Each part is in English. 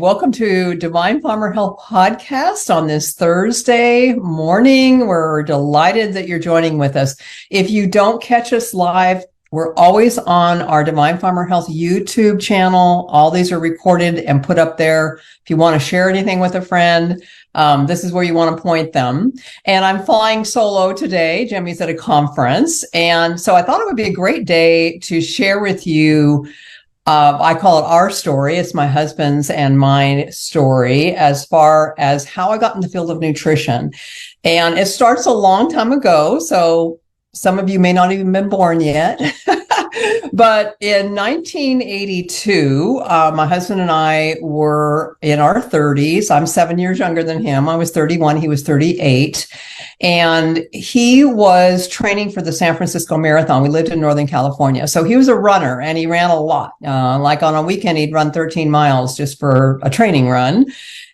Welcome to Divine Farmer Health Podcast on this Thursday morning. We're delighted that you're joining with us. If you don't catch us live, we're always on our Divine Farmer Health YouTube channel. All these are recorded and put up there. If you want to share anything with a friend, this is where you want to point them. And I'm flying solo today. Jimmy's at a conference. And so I thought it would be a great day to share with you. I call it our story. It's my husband's and my story as far as how I got in the field of nutrition. And it starts a long time ago. So some of you may not even been born yet. But in 1982, my husband and I were in our 30s. I'm 7 years younger than him. I was 31. He was 38. And he was training for the San Francisco Marathon. We lived in Northern California. So he was a runner and he ran a lot. Like on a weekend, he'd run 13 miles just for a training run.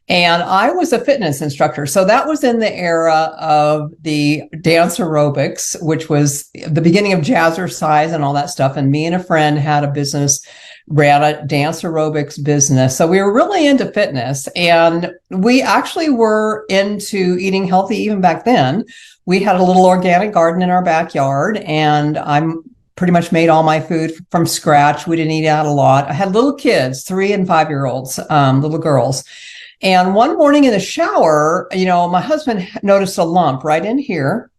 And I was a fitness instructor. So that was in the era of the dance aerobics, which was the beginning of jazzercise and all that stuff. And me and a friend had a business, ran a dance aerobics business. So we were really into fitness, and we actually were into eating healthy even back then. We had a little organic garden in our backyard, and I'm pretty much made all my food from scratch. We didn't eat out a lot. I had little kids, 3 and 5 year olds, little girls. And one morning in the shower, my husband noticed a lump right in here.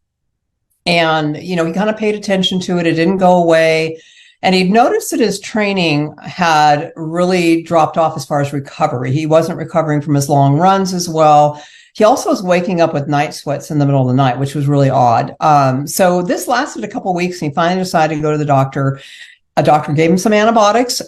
And, he kind of paid attention to it. It didn't go away. And he'd noticed that his training had really dropped off as far as recovery. He wasn't recovering from his long runs as well. He also was waking up with night sweats in the middle of the night, which was really odd. So this lasted a couple of weeks, and he finally decided to go to the doctor. A doctor gave him some antibiotics,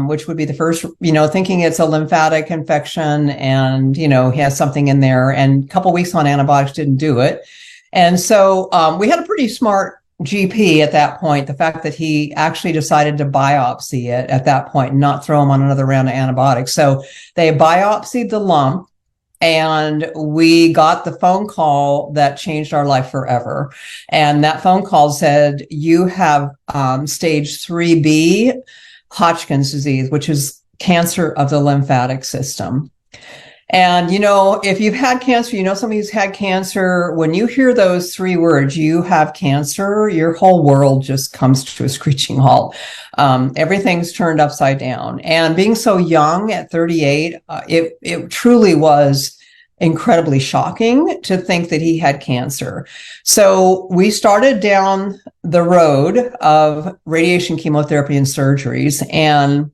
which would be the first, thinking it's a lymphatic infection and, he has something in there. And a couple of weeks on antibiotics didn't do it. And so we had a pretty smart GP at that point. The fact that he actually decided to biopsy it at that point and not throw him on another round of antibiotics. So they biopsied the lump. And we got the phone call that changed our life forever. And that phone call said, you have stage 3B Hodgkin's disease, which is cancer of the lymphatic system. And, if you've had cancer, somebody who's had cancer, when you hear those 3 words, you have cancer, your whole world just comes to a screeching halt. Everything's turned upside down. And being so young at 38, it truly was incredibly shocking to think that he had cancer. So we started down the road of radiation, chemotherapy, and surgeries. And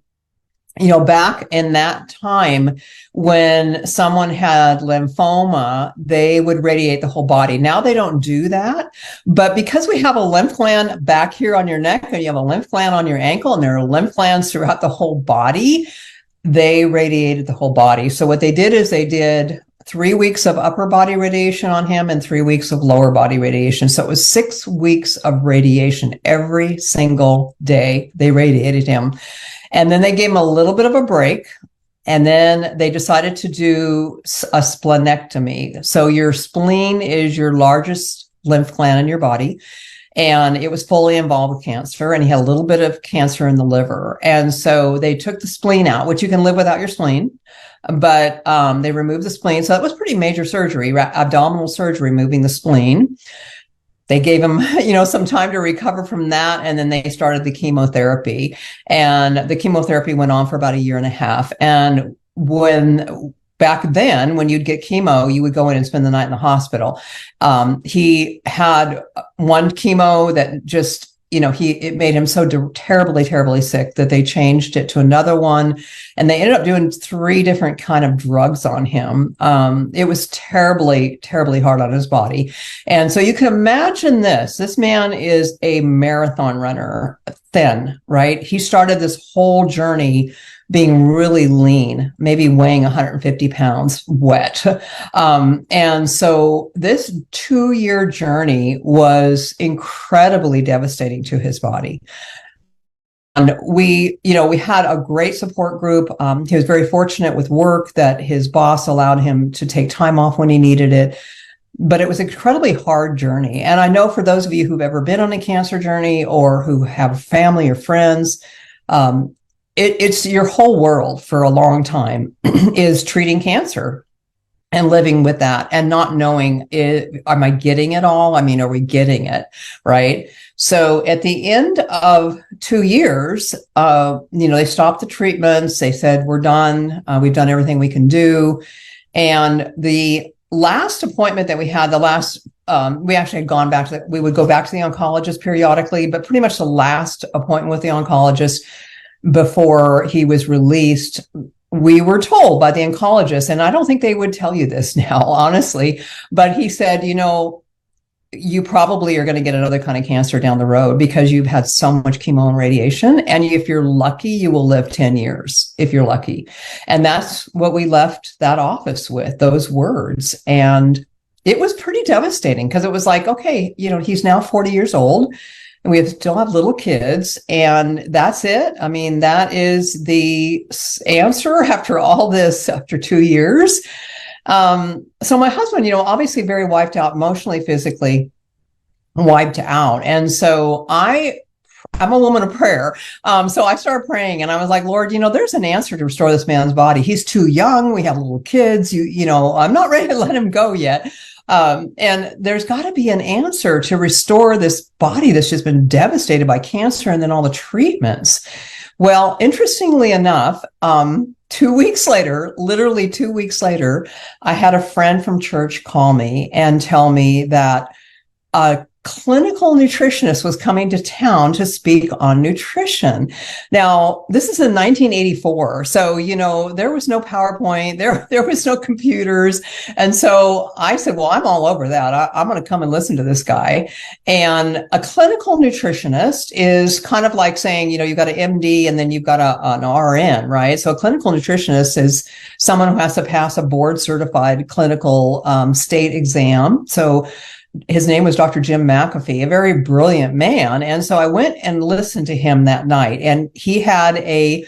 back in that time when someone had lymphoma, they would radiate the whole body. Now they don't do that. But because we have a lymph gland back here on your neck, and you have a lymph gland on your ankle, and there are lymph glands throughout the whole body, they radiated the whole body. So what they did is they did 3 weeks of upper body radiation on him and 3 weeks of lower body radiation. So it was 6 weeks of radiation every single day. They radiated him. And then they gave him a little bit of a break. And then they decided to do a splenectomy. So your spleen is your largest lymph gland in your body. And it was fully involved with cancer. And he had a little bit of cancer in the liver. And so they took the spleen out, which you can live without your spleen. But they removed the spleen. So that was pretty major surgery, abdominal surgery, removing the spleen. They gave him, some time to recover from that. And then they started the chemotherapy. And the chemotherapy went on for about 1.5 years. And back then, when you'd get chemo, you would go in and spend the night in the hospital. He had one chemo that just, it made him so terribly, terribly sick that they changed it to another one. And they ended up doing 3 different kind of drugs on him. It was terribly, terribly hard on his body. And so you can imagine this man is a marathon runner, thin, right? He started this whole journey being really lean, maybe weighing 150 pounds wet. And so this 2-year journey was incredibly devastating to his body. And we had a great support group. He was very fortunate with work that his boss allowed him to take time off when he needed it. But it was an incredibly hard journey. And I know for those of you who've ever been on a cancer journey or who have family or friends, it's your whole world for a long time is treating cancer and living with that and not knowing, am I getting it all? I mean, are we getting it? Right. So at the end of 2 years, they stopped the treatments. They said, we're done. We've done everything we can do. And the last appointment that we had, we actually had gone back we would go back to the oncologist periodically, but pretty much the last appointment with the oncologist before he was released, we were told by the oncologist, and I don't think they would tell you this now, honestly, but he said, you probably are going to get another kind of cancer down the road because you've had so much chemo and radiation. And if you're lucky, you will live 10 years, if you're lucky. And that's what we left that office with, those words. And it was pretty devastating because it was like, okay, he's now 40 years old. And we still have little kids, and that's it. I mean, that is the answer after all this, after 2 years. So my husband, obviously very wiped out emotionally, physically wiped out. And so I'm a woman of prayer. So I started praying and I was like, Lord, there's an answer to restore this man's body. He's too young. We have little kids. I'm not ready to let him go yet. And there's got to be an answer to restore this body that's just been devastated by cancer and then all the treatments. Well, interestingly enough, 2 weeks later, literally 2 weeks later, I had a friend from church call me and tell me that a clinical nutritionist was coming to town to speak on nutrition. Now, this is in 1984. So, there was no PowerPoint, there was no computers. And so I said, well, I'm all over that. I'm going to come and listen to this guy. And a clinical nutritionist is kind of like saying, you've got an MD and then you've got an RN, right? So a clinical nutritionist is someone who has to pass a board certified clinical state exam. So his name was Dr. Jim McKee, a very brilliant man. And so I went and listened to him that night, and he had a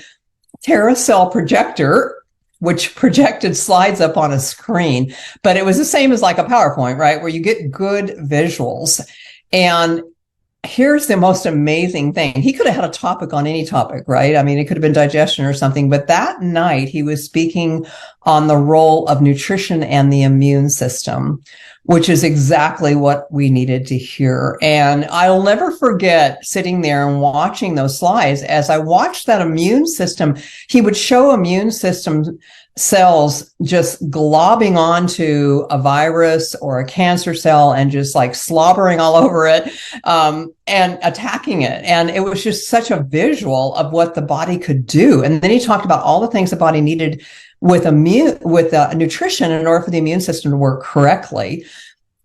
Teracell projector, which projected slides up on a screen, but it was the same as like a PowerPoint, right? Where you get good visuals. And here's the most amazing thing. He could have had a topic on any topic, right? I mean, it could have been digestion or something, but that night he was speaking on the role of nutrition and the immune system, which is exactly what we needed to hear. And I'll never forget sitting there and watching those slides. As I watched that immune system, he would show immune system cells just globbing onto a virus or a cancer cell and just like slobbering all over it and attacking it. And it was just such a visual of what the body could do. And then he talked about all the things the body needed with nutrition in order for the immune system to work correctly.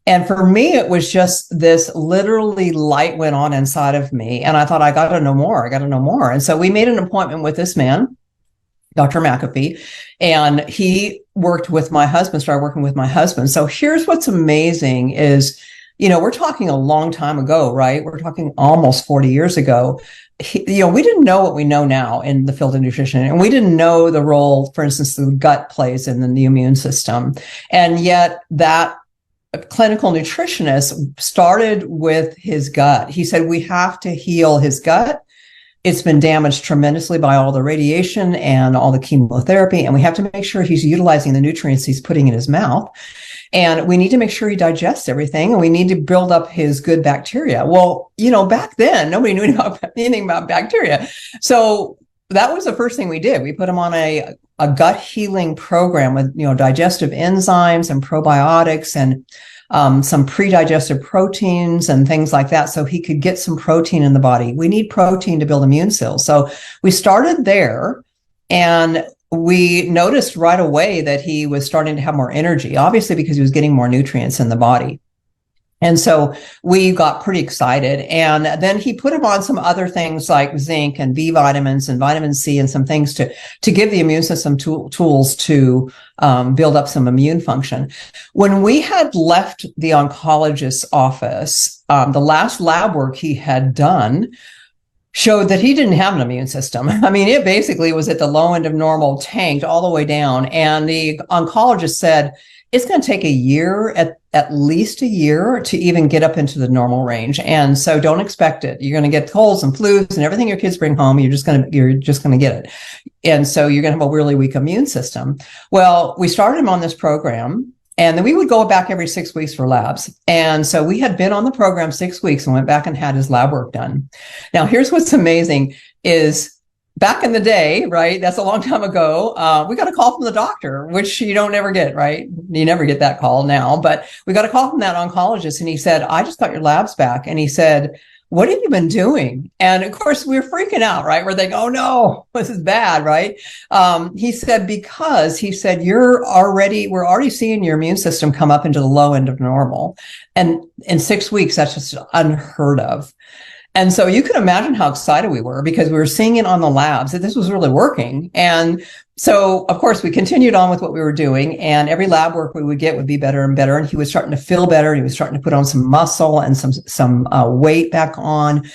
And for me, it was just this literally light went on inside of me. And I thought, I got to know more. And so we made an appointment with this man, Dr. McKee, and he worked with my husband, started working with my husband. So here's what's amazing is, we're talking a long time ago, right? We're talking almost 40 years ago. We didn't know what we know now in the field of nutrition. And we didn't know the role, for instance, the gut plays in the immune system. And yet that clinical nutritionist started with his gut. He said, we have to heal his gut. It's been damaged tremendously by all the radiation and all the chemotherapy. And we have to make sure he's utilizing the nutrients he's putting in his mouth. And we need to make sure he digests everything. And we need to build up his good bacteria. Well, back then, nobody knew anything about bacteria. So that was the first thing we did. We put him on a gut healing program with, digestive enzymes and probiotics and some pre-digested proteins and things like that. So he could get some protein in the body. We need protein to build immune cells. So we started there, and we noticed right away that he was starting to have more energy, obviously because he was getting more nutrients in the body. And so we got pretty excited. And then he put him on some other things like zinc and B vitamins and vitamin C and some things to give the immune system tools to build up some immune function. When we had left the oncologist's office, the last lab work he had done showed that he didn't have an immune system. I mean, it basically was at the low end of normal, tanked all the way down. And the oncologist said, it's going to take a year, at least a year, to even get up into the normal range. And so don't expect it. You're going to get colds and flus and everything your kids bring home. You're just going to get it. And so you're going to have a really weak immune system. Well, we started him on this program, and then we would go back every 6 weeks for labs. And so we had been on the program 6 weeks and went back and had his lab work done. Now, here's what's amazing is back in the day, right? That's a long time ago. We got a call from the doctor, which you don't ever get, right? You never get that call now, but we got a call from that oncologist, and he said, I just got your labs back. And he said, what have you been doing? And of course, we were freaking out, right? We're thinking, oh no, this is bad, right? He said, we're already seeing your immune system come up into the low end of normal. And in 6 weeks, that's just unheard of. And so you can imagine how excited we were, because we were seeing it on the labs that this was really working. And so, of course, we continued on with what we were doing, and every lab work we would get would be better and better. And he was starting to feel better. He was starting to put on some muscle and some weight back on.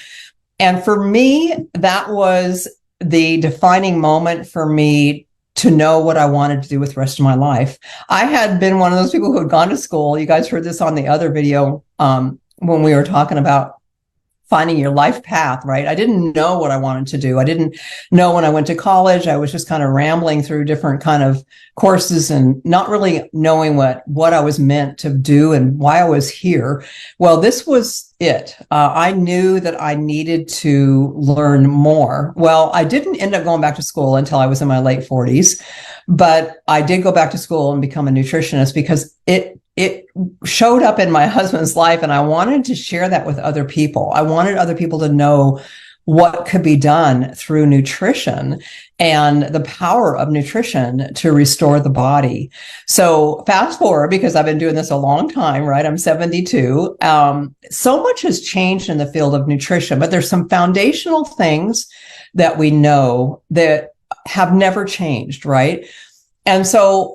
And for me, that was the defining moment for me to know what I wanted to do with the rest of my life. I had been one of those people who had gone to school. You guys heard this on the other video when we were talking about finding your life path, right? I didn't know what I wanted to do. I didn't know when I went to college. I was just kind of rambling through different kind of courses and not really knowing what I was meant to do and why I was here. Well, this was it. I knew that I needed to learn more. Well, I didn't end up going back to school until I was in my late 40s, but I did go back to school and become a nutritionist because it showed up in my husband's life, and I wanted to share that with other people. I wanted other people to know what could be done through nutrition and the power of nutrition to restore the body. So fast forward, because I've been doing this a long time, right? I'm 72. So much has changed in the field of nutrition, but there's some foundational things that we know that have never changed, right? And so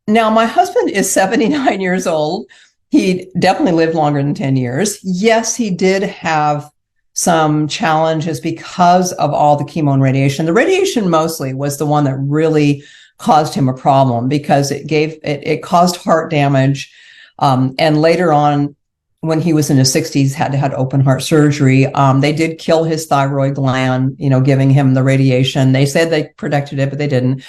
now, my husband is 79 years old. He definitely lived longer than 10 years. Yes, he did have some challenges because of all the chemo and radiation. The radiation mostly was the one that really caused him a problem, because it caused heart damage. And later on, when he was in his 60s, had open heart surgery. They did kill his thyroid gland, giving him the radiation. They said they protected it, but they didn't.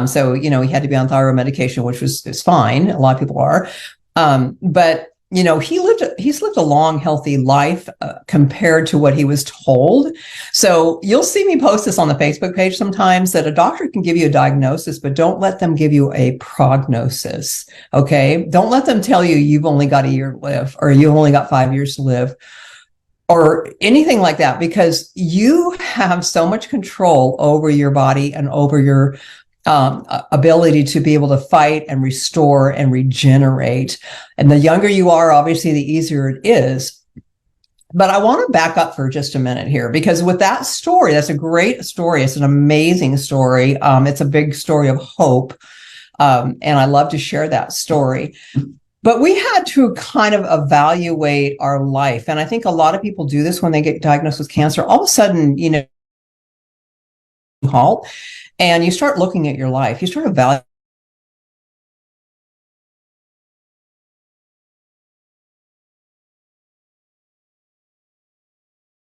So, he had to be on thyroid medication, which is fine. A lot of people are. But he's lived a long, healthy life compared to what he was told. So you'll see me post this on the Facebook page sometimes, that a doctor can give you a diagnosis, but don't let them give you a prognosis. Okay. Don't let them tell you you've only got a year to live, or you've only got 5 years to live, or anything like that, because you have so much control over your body and over your ability to be able to fight and restore and regenerate. And the younger you are, obviously, the easier it is. But I want to back up for just a minute here, because with that story, that's a great story. It's an amazing story. It's a big story of hope. And I love to share that story. But we had to kind of evaluate our life. And I think a lot of people do this when they get diagnosed with cancer. All of a sudden, halt. And you start looking at your life. You start evaluating.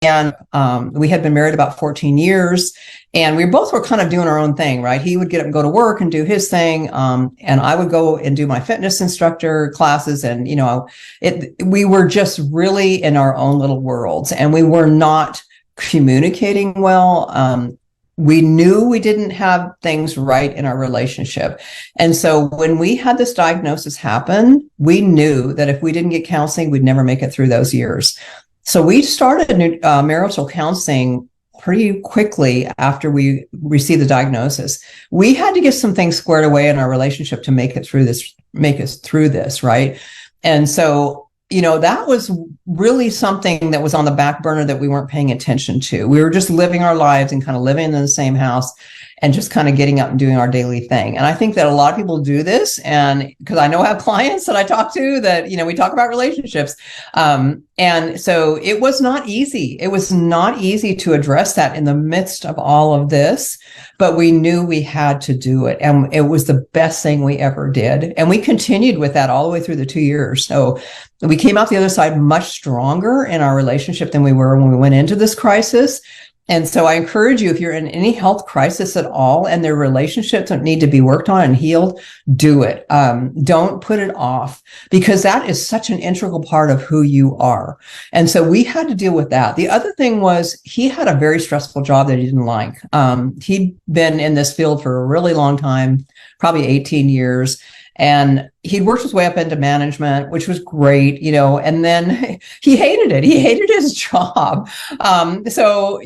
And we had been married about 14 years, and we both were kind of doing our own thing, right? He would get up and go to work and do his thing, and I would go and do my fitness instructor classes. And we were just really in our own little worlds, and we were not communicating well. We knew we didn't have things right in our relationship. And so when we had this diagnosis happen, we knew that if we didn't get counseling, we'd never make it through those years. So we started marital counseling pretty quickly after we received the diagnosis. We had to get some things squared away in our relationship to make us through this, right? And so that was really something that was on the back burner that we weren't paying attention to. We were just living our lives and kind of living in the same house. and just kind of getting up and doing our daily thing. And I think that a lot of people do this. And because I know I have clients that I talk to that, we talk about relationships. And so it was not easy. It was not easy to address that in the midst of all of this, but we knew we had to do it. And it was the best thing we ever did. And we continued with that all the way through the 2 years. So we came out the other side much stronger in our relationship than we were when we went into this crisis. And so I encourage you, if you're in any health crisis at all and their relationships that need to be worked on and healed, do it. Don't put it off, because that is such an integral part of who you are. And so we had to deal with that. The other thing was he had a very stressful job that he didn't like. He'd been in this field for a really long time, probably 18 years. And he'd worked his way up into management, which was great, and then he hated it. He hated his job. So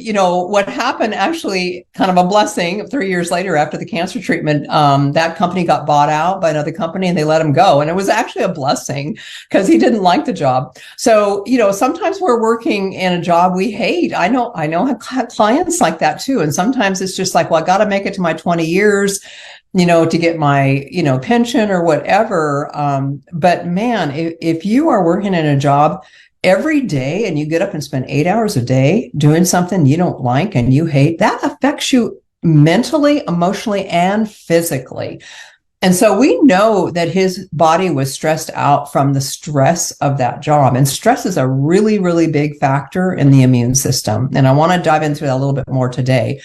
what happened, actually kind of a blessing, 3 years later after the cancer treatment, that company got bought out by another company and they let him go. And it was actually a blessing because he didn't like the job. So, sometimes we're working in a job we hate. I know I have clients like that too. And sometimes it's just like, well, I got to make it to my 20 years, to get my, pension or whatever. But man, if you are working in a job every day and you get up and spend 8 hours a day doing something you don't like and you hate, that affects you mentally, emotionally, and physically. And so we know that his body was stressed out from the stress of that job. And stress is a really, really big factor in the immune system. And I want to dive into that a little bit more today.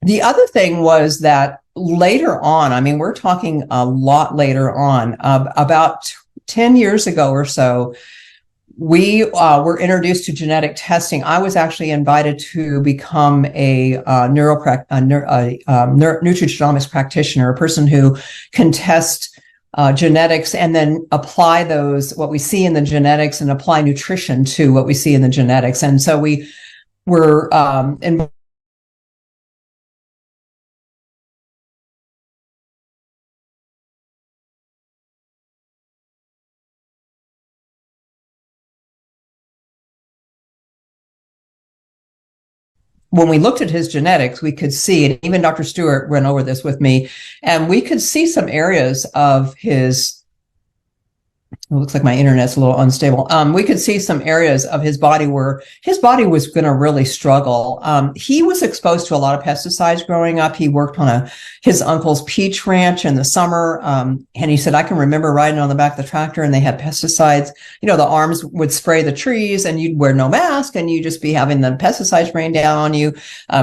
The other thing was that later on, we're talking a lot later on, about 10 years ago or so, we were introduced to genetic testing. I was actually invited to become a nutrigenomics practitioner, a person who can test genetics and then apply what we see in the genetics and apply nutrition to what we see in the genetics. And so we were when we looked at his genetics, we could see, and even Dr. Stewart went over this with me, and we could see some areas of his, it looks like my internet's a little unstable. We could see some areas of his body where his body was going to really struggle. He was exposed to a lot of pesticides growing up. He worked on his uncle's peach ranch in the summer. And he said, I can remember riding on the back of the tractor and they had pesticides. The arms would spray the trees and you'd wear no mask and you'd just be having the pesticides rain down on you.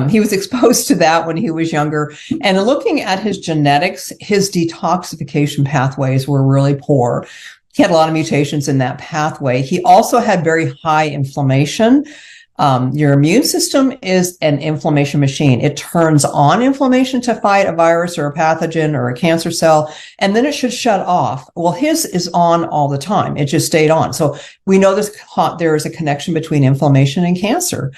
He was exposed to that when he was younger. And looking at his genetics, his detoxification pathways were really poor. He had a lot of mutations in that pathway. He also had very high inflammation. Your immune system is an inflammation machine. It turns on inflammation to fight a virus or a pathogen or a cancer cell, and then it should shut off. Well, his is on all the time. It just stayed on. So we know there is a connection between inflammation and cancer.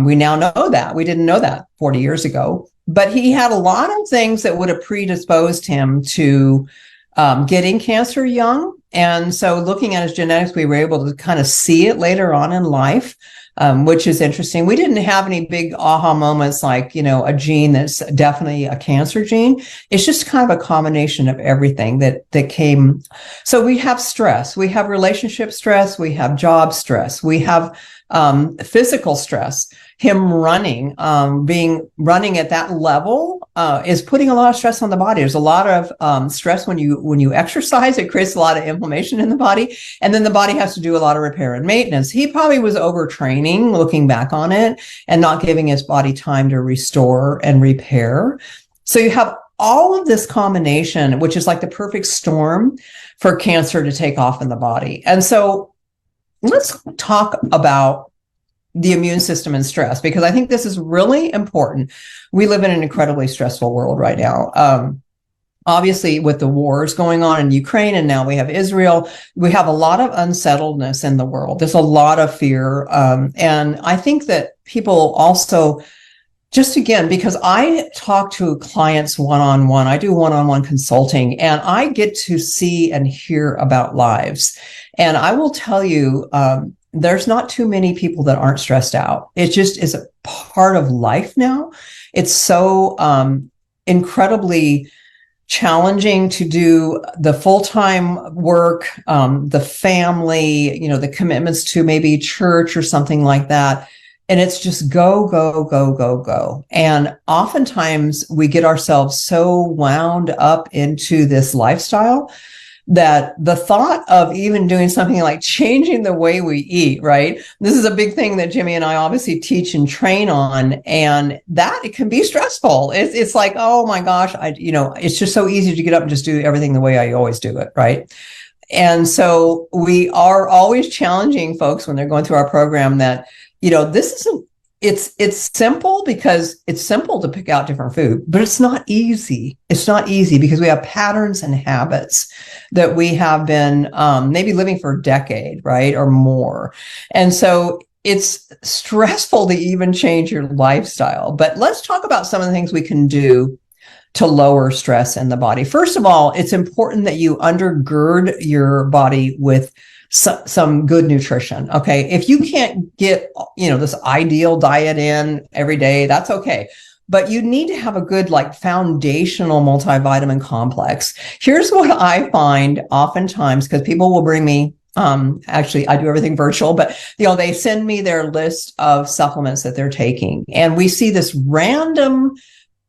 We now know that. We didn't know that 40 years ago. But he had a lot of things that would have predisposed him to getting cancer young. And so looking at his genetics, we were able to kind of see it later on in life, which is interesting. We didn't have any big aha moments like, a gene that's definitely a cancer gene. It's just kind of a combination of everything that came. So we have stress, we have relationship stress, we have job stress, we have physical stress. Him running at that level is putting a lot of stress on the body. There's a lot of stress when you exercise. It creates a lot of inflammation in the body, and then the body has to do a lot of repair and maintenance. He probably was overtraining, looking back on it, and not giving his body time to restore and repair. So you have all of this combination, which is like the perfect storm for cancer to take off in the body. And so let's talk about the immune system and stress, because I think this is really important. We live in an incredibly stressful world right now. Obviously, with the wars going on in Ukraine, and now we have Israel, we have a lot of unsettledness in the world. There's a lot of fear. And I think that people also, just again, because I talk to clients one-on-one, I do one-on-one consulting, and I get to see and hear about lives. And I will tell you, there's not too many people that aren't stressed out. It just is a part of life now. It's so incredibly challenging to do the full-time work, the family, the commitments to maybe church or something like that. And it's just go, go, go, go, go. And oftentimes we get ourselves so wound up into this lifestyle that the thought of even doing something like changing the way we eat, right? This is a big thing that Jimmy and I obviously teach and train on, and that it can be stressful. It's like, oh my gosh, it's just so easy to get up and just do everything the way I always do it, right? And so we are always challenging folks when they're going through our program that, this isn't, it's simple because it's simple to pick out different food, but it's not easy. It's not easy because we have patterns and habits that we have been maybe living for a decade, right? Or more. And so it's stressful to even change your lifestyle. But let's talk about some of the things we can do to lower stress in the body. First of all, it's important that you undergird your body with some good nutrition. Okay. If you can't get, this ideal diet in every day, that's okay. But you need to have a good, foundational multivitamin complex. Here's what I find oftentimes, because people will bring me, actually, I do everything virtual, but, they send me their list of supplements that they're taking. And we see this random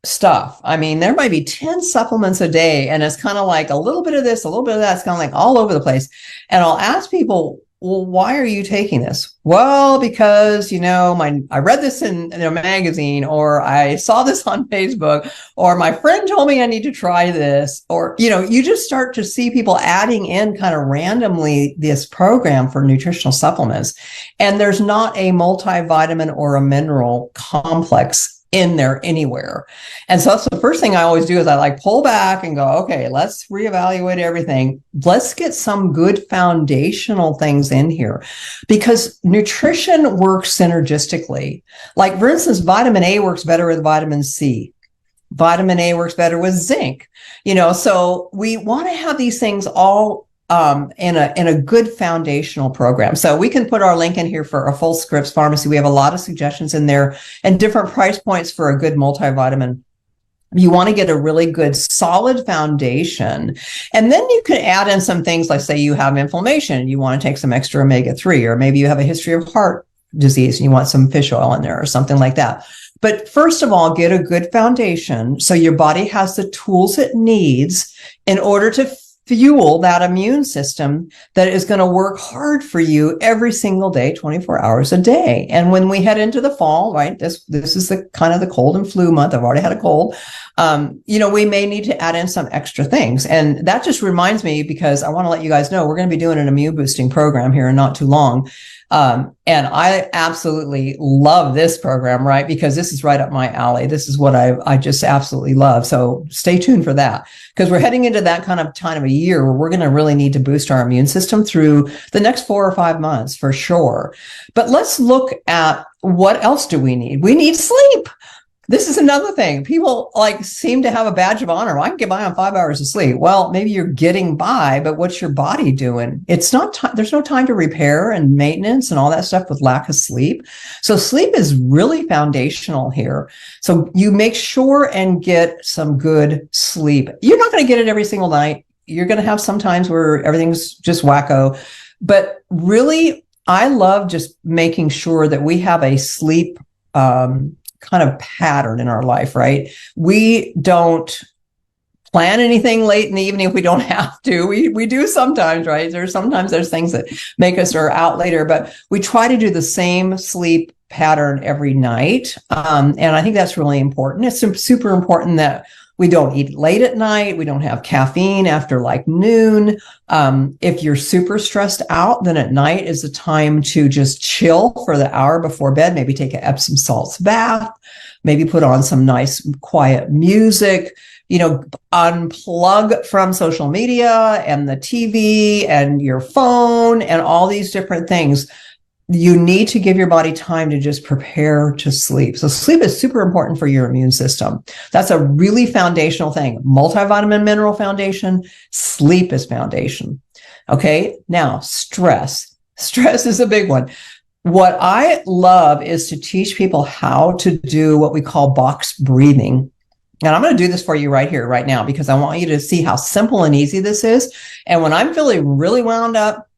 stuff. I mean, there might be 10 supplements a day, and it's kind of like a little bit of this, a little bit of that. It's kind of like all over the place. And I'll ask people, well, why are you taking this? Well, because, I read this in a magazine, or I saw this on Facebook, or my friend told me I need to try this, or, you just start to see people adding in kind of randomly this program for nutritional supplements. And there's not a multivitamin or a mineral complex in there anywhere. And so that's the first thing I always do is I pull back and go, okay, let's reevaluate everything. Let's get some good foundational things in here, because nutrition works synergistically. Like, for instance, vitamin A works better with vitamin C. Vitamin A works better with zinc, so we want to have these things all in a good foundational program. So we can put our link in here for a Full Scripts Pharmacy. We have a lot of suggestions in there and different price points for a good multivitamin. You want to get a really good solid foundation. And then you can add in some things, like say you have inflammation, you want to take some extra omega-3, or maybe you have a history of heart disease and you want some fish oil in there or something like that. But first of all, get a good foundation so your body has the tools it needs in order to fuel that immune system that is going to work hard for you every single day, 24 hours a day. And when we head into the fall, right, this is the kind of the cold and flu month. I've already had a cold. We may need to add in some extra things. And that just reminds me, because I want to let you guys know we're going to be doing an immune boosting program here in not too long. And I absolutely love this program, right? Because this is right up my alley. This is what I just absolutely love. So stay tuned for that, because we're heading into that kind of time of a year where we're going to really need to boost our immune system through the next 4 or 5 months for sure. But let's look at what else do we need? We need sleep. This is another thing. People seem to have a badge of honor. Well, I can get by on 5 hours of sleep. Well, maybe you're getting by, but what's your body doing? It's not there's no time to repair and maintenance and all that stuff with lack of sleep. So sleep is really foundational here. So you make sure and get some good sleep. You're not going to get it every single night. You're going to have some times where everything's just wacko. But really, I love just making sure that we have a sleep kind of pattern in our life, right? We don't plan anything late in the evening if we don't have to. We do sometimes, right? There's things that make us are out later, but we try to do the same sleep pattern every night. And I think that's really important. It's super important that we don't eat late at night. We don't have caffeine after noon. If you're super stressed out, then at night is the time to just chill for the hour before bed. Maybe take an Epsom salts bath, maybe put on some nice quiet music, unplug from social media and the TV and your phone and all these different things. You need to give your body time to just prepare to sleep. So sleep is super important for your immune system. That's a really foundational thing. Multivitamin, mineral foundation, sleep is foundation. Okay. Now, stress. Stress is a big one. What I love is to teach people how to do what we call box breathing. And I'm going to do this for you right here, right now, because I want you to see how simple and easy this is. And when I'm feeling really wound up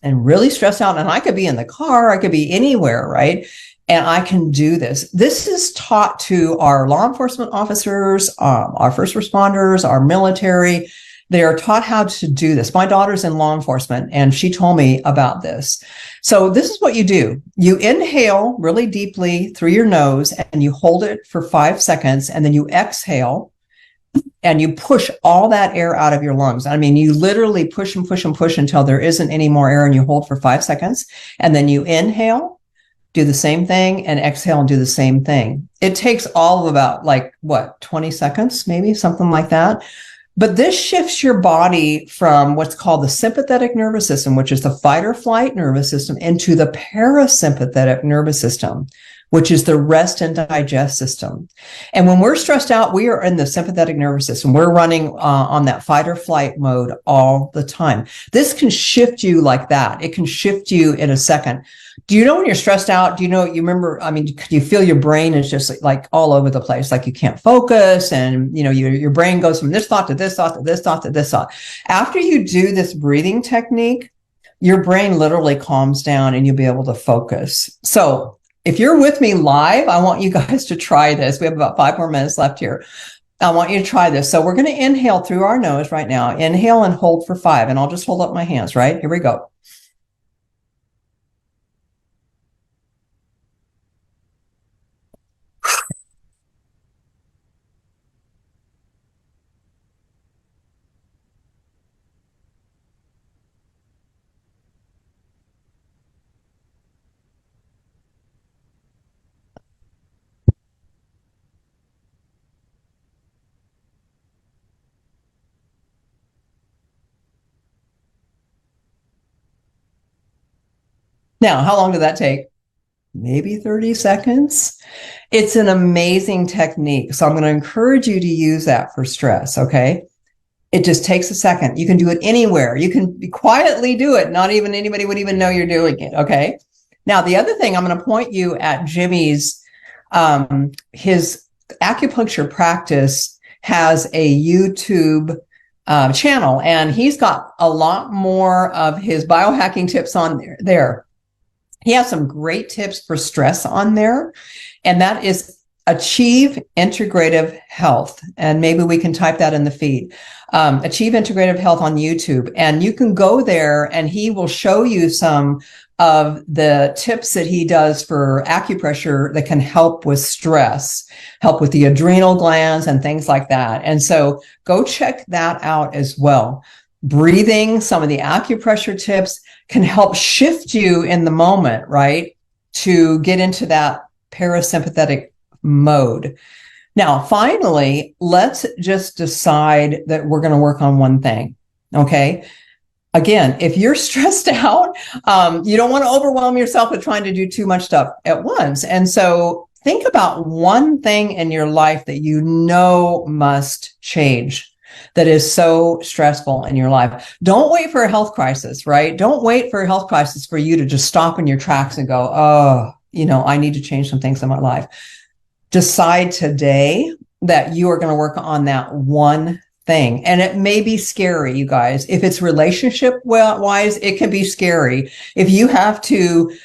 and really stressed out, and I could be in the car, I could be anywhere, right? And I can do this. This is taught to our law enforcement officers, our first responders, our military. They are taught how to do this. My daughter's in law enforcement, and she told me about this. So this is what you do. You inhale really deeply through your nose, and you hold it for 5 seconds, and then you exhale, and you push all that air out of your lungs. I mean, you literally push and push and push until there isn't any more air, and you hold for 5 seconds, and then you inhale, do the same thing, and exhale and do the same thing. It takes all of about 20 seconds, maybe something like that. But this shifts your body from what's called the sympathetic nervous system, which is the fight or flight nervous system, into the parasympathetic nervous system, which is the rest and digest system. And when we're stressed out, we are in the sympathetic nervous system. We're running on that fight or flight mode all the time. This can shift you like that. It can shift you in a second. Do you know when you're stressed out? Do you know, you remember, I mean, you feel your brain is just like all over the place, like you can't focus, and your brain goes from this thought to this thought to this thought to this thought. After you do this breathing technique, your brain literally calms down and you'll be able to focus. So if you're with me live, I want you guys to try this. We have about 5 more minutes left here. I want you to try this. So we're going to inhale through our nose right now. Inhale and hold for 5. And I'll just hold up my hands, right? Here we go. Now, how long did that take? Maybe 30 seconds. It's an amazing technique. So I'm going to encourage you to use that for stress. Okay. It just takes a second. You can do it anywhere. You can quietly do it. Not even anybody would even know you're doing it. Okay. Now, the other thing, I'm going to point you at Jimmy's, his acupuncture practice has a YouTube channel, and he's got a lot more of his biohacking tips on there. He has some great tips for stress on there, and that is Achieve Integrative Health. And maybe we can type that in the feed. Achieve Integrative Health on YouTube. And you can go there and he will show you some of the tips that he does for acupressure that can help with stress, help with the adrenal glands and things like that. And so go check that out as well. Breathing, some of the acupressure tips can help shift you in the moment, right? To get into that parasympathetic mode. Now, finally, let's just decide that we're going to work on one thing. Okay. Again, if you're stressed out, you don't want to overwhelm yourself with trying to do too much stuff at once. And so think about one thing in your life that you know must change, that is so stressful in your life. Don't wait for a health crisis, right? Don't wait for a health crisis for you to just stop in your tracks and go, oh, I need to change some things in my life. Decide today that you are going to work on that one thing. And it may be scary, you guys. If it's relationship wise, it can be scary. If you have to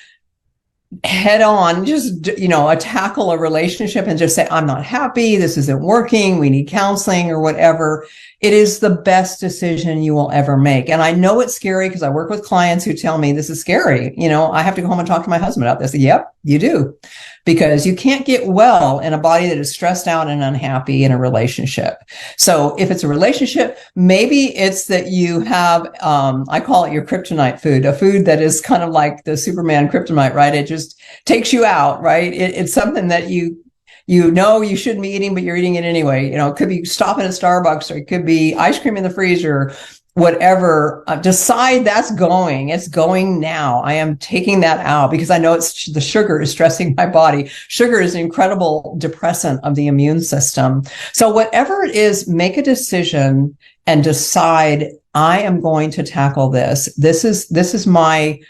head on, just, tackle a relationship and just say, I'm not happy, this isn't working, we need counseling or whatever, it is the best decision you will ever make. And I know it's scary because I work with clients who tell me this is scary. I have to go home and talk to my husband about this. Yep, you do. Because you can't get well in a body that is stressed out and unhappy in a relationship. So if it's a relationship, maybe it's that you have, I call it your kryptonite food, a food that is kind of like the Superman kryptonite, right? It just takes you out, right? It's something that you shouldn't be eating, but you're eating it anyway. It could be stopping at Starbucks, or it could be ice cream in the freezer, whatever. Decide it's going now. I am taking that out because I know the sugar is stressing my body. Sugar is an incredible depressant of the immune system. So whatever it is, make a decision and decide, I am going to tackle this. This is my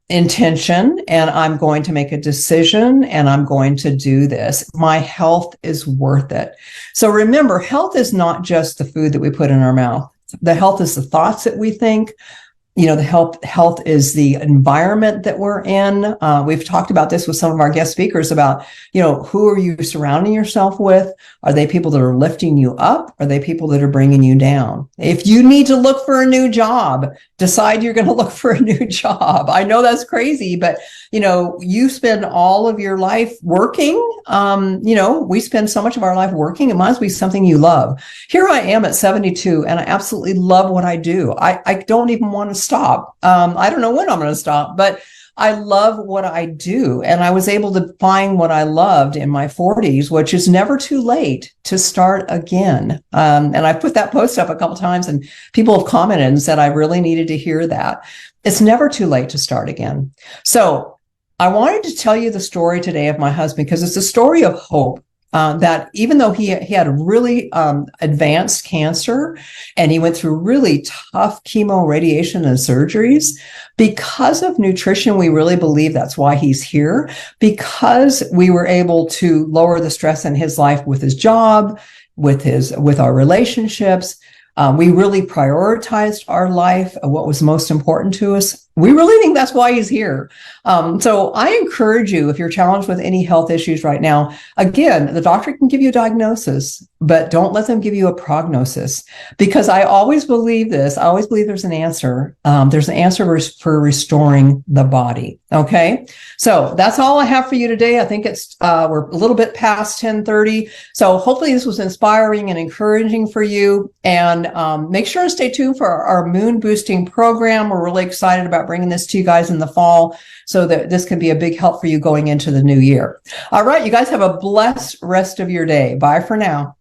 intention, and I'm going to make a decision, and I'm going to do this. My health is worth it. So remember, health is not just the food that we put in our mouth. The health is the thoughts that we think. The health is the environment that we're in. We've talked about this with some of our guest speakers about, who are you surrounding yourself with? Are they people that are lifting you up? Are they people that are bringing you down? If you need to look for a new job, decide you're going to look for a new job. I know that's crazy, but you spend all of your life working. We spend so much of our life working. It must be something you love. Here I am at 72, and I absolutely love what I do. I don't even want to stop. I don't know when I'm going to stop, but I love what I do. And I was able to find what I loved in my 40s, which is never too late to start again. And I put that post up a couple times, and people have commented and said, I really needed to hear that. It's never too late to start again. So I wanted to tell you the story today of my husband, because it's a story of hope. That even though he had really advanced cancer, and he went through really tough chemo, radiation, and surgeries, because of nutrition, we really believe that's why he's here, because we were able to lower the stress in his life with his job, with our relationships. We really prioritized our life, what was most important to us. We really think that's why he's here. So I encourage you, if you're challenged with any health issues right now, again, the doctor can give you a diagnosis, but don't let them give you a prognosis, because I always believe this. I always believe there's an answer. There's an answer for restoring the body. Okay. So that's all I have for you today. I think we're a little bit past 10:30. So hopefully this was inspiring and encouraging for you. And make sure to stay tuned for our moon boosting program. We're really excited about bringing this to you guys in the fall, so that this can be a big help for you going into the new year. All right, you guys have a blessed rest of your day. Bye for now.